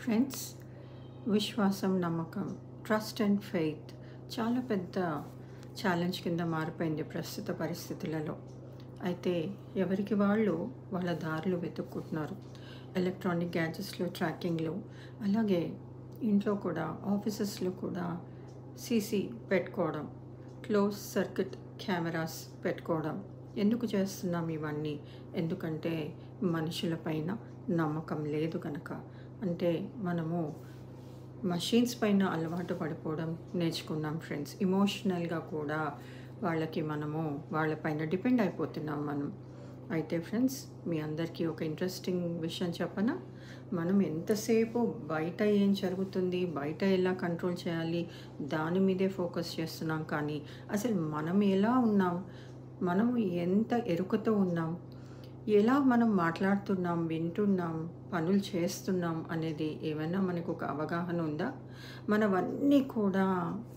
Friends, విశ్వాసం, నమ్మకం, trust and faith చాలా పెద్ద ఛాలెంజ్ కింద మారిపోయింది ప్రస్తుత పరిస్థితులలో. అయితే ఎవరికి వాళ్ళు వాళ్ళ దారులు వెతుక్కుంటున్నారు. ఎలక్ట్రానిక్ గ్యాడ్జెట్స్లో ట్రాకింగ్లు, అలాగే ఇంట్లో కూడా ఆఫీసెస్లో కూడా సీసీ పెట్టుకోవడం, క్లోజ్ సర్క్యూట్ కెమెరాస్ పెట్టుకోవడం. ఎందుకు చేస్తున్నాం ఇవన్నీ? ఎందుకంటే మనుషులపైన నమ్మకం లేదు కనుక. అంటే మనము మషీన్స్ పైన అలవాటు పడిపోవడం నేర్చుకున్నాం ఫ్రెండ్స్. ఎమోషనల్గా కూడా మనము వాళ్ళపైన డిపెండ్ అయిపోతున్నాం మనం. అయితే ఫ్రెండ్స్, మీ అందరికీ ఒక ఇంట్రెస్టింగ్ విషయం చెప్పనా? మనం ఎంతసేపు బయట ఏం జరుగుతుంది, బయట ఎలా కంట్రోల్ చేయాలి, దాని మీదే ఫోకస్ చేస్తున్నాం. కానీ అసలు మనం ఎలా ఉన్నాం, మనం ఎంత ఎరుకతో ఉన్నాం, ఎలా మనం మాట్లాడుతున్నాం, వింటున్నాం, పనులు చేస్తున్నాం అనేది ఏమైనా మనకు ఒక అవగాహన ఉందా? మనవన్నీ కూడా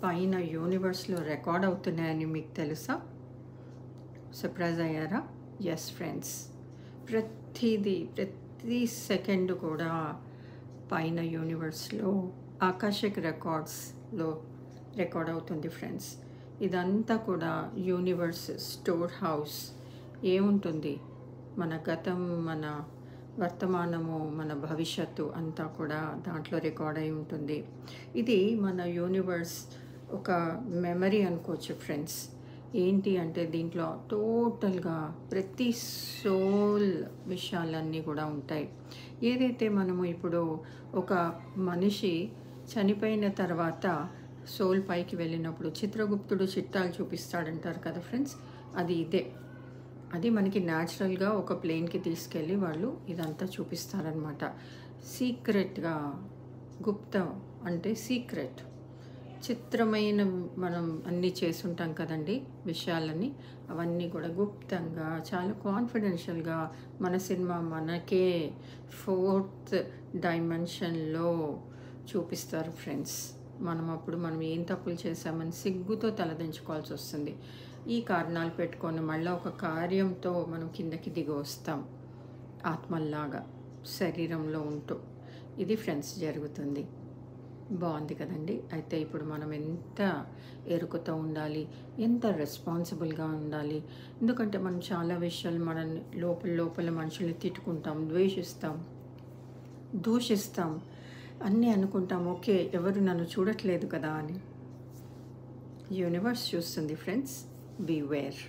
పైన యూనివర్స్లో రికార్డ్ అవుతున్నాయని మీకు తెలుసా? సర్ప్రైజ్ అయ్యారా? ఎస్ ఫ్రెండ్స్, ప్రతి సెకండ్ కూడా పైన యూనివర్స్లో ఆకాశిక్ రికార్డ్స్లో రికార్డ్ అవుతుంది ఫ్రెండ్స్. ఇదంతా కూడా యూనివర్స్ స్టోర్ హౌస్. ఏముంటుంది? మన గతం, మన వర్తమానము, మన భవిష్యత్తు అంతా కూడా దాంట్లో రికార్డ్ అయి ఉంటుంది. ఇది మన యూనివర్స్ ఒక మెమరీ అనుకోవచ్చు ఫ్రెండ్స్. ఏంటి అంటే దీంట్లో టోటల్గా ప్రతి సోల్ విషయాలన్నీ కూడా ఉంటాయి. ఏదైతే మనము ఇప్పుడు ఒక మనిషి చనిపోయిన తర్వాత సోల్ పైకి వెళ్ళినప్పుడు చిత్రగుప్తుడు చిట్టాలు చూపిస్తాడంటారు కదా ఫ్రెండ్స్. అది మనకి న్యాచురల్గా ఒక ప్లేన్కి తీసుకెళ్ళి వాళ్ళు ఇదంతా చూపిస్తారనమాట. సీక్రెట్గా, గుప్తం అంటే సీక్రెట్, చిత్రమైన మనం అన్నీ చేసుంటాం కదండి విషయాలన్నీ. అవన్నీ కూడా గుప్తంగా, చాలా కాన్ఫిడెన్షియల్గా మన సినిమా మనకే 4th డైమెన్షన్లో చూపిస్తారు ఫ్రెండ్స్. మనం ఏం తప్పులు చేశామని సిగ్గుతో తలదించుకోవాల్సి వస్తుంది. ఈ కారణాలు పెట్టుకొని మళ్ళీ ఒక కార్యంతో మనం కిందకి దిగి వస్తాం, ఆత్మల్లాగా శరీరంలో ఉంటూ. ఇది ఫ్రెండ్స్ జరుగుతుంది. బాగుంది కదండి. అయితే ఇప్పుడు మనం ఎంత ఎరుకతో ఉండాలి, ఎంత రెస్పాన్సిబుల్గా ఉండాలి. ఎందుకంటే మనం చాలా విషయాలు మనల్ని లోపల మనుషుల్ని తిట్టుకుంటాం, ద్వేషిస్తాం, దూషిస్తాం, అన్నీ అనుకుంటాం. ఓకే, ఎవరు నన్ను చూడట్లేదు కదా అని. యూనివర్స్ చూస్తుంది ఫ్రెండ్స్. Beware.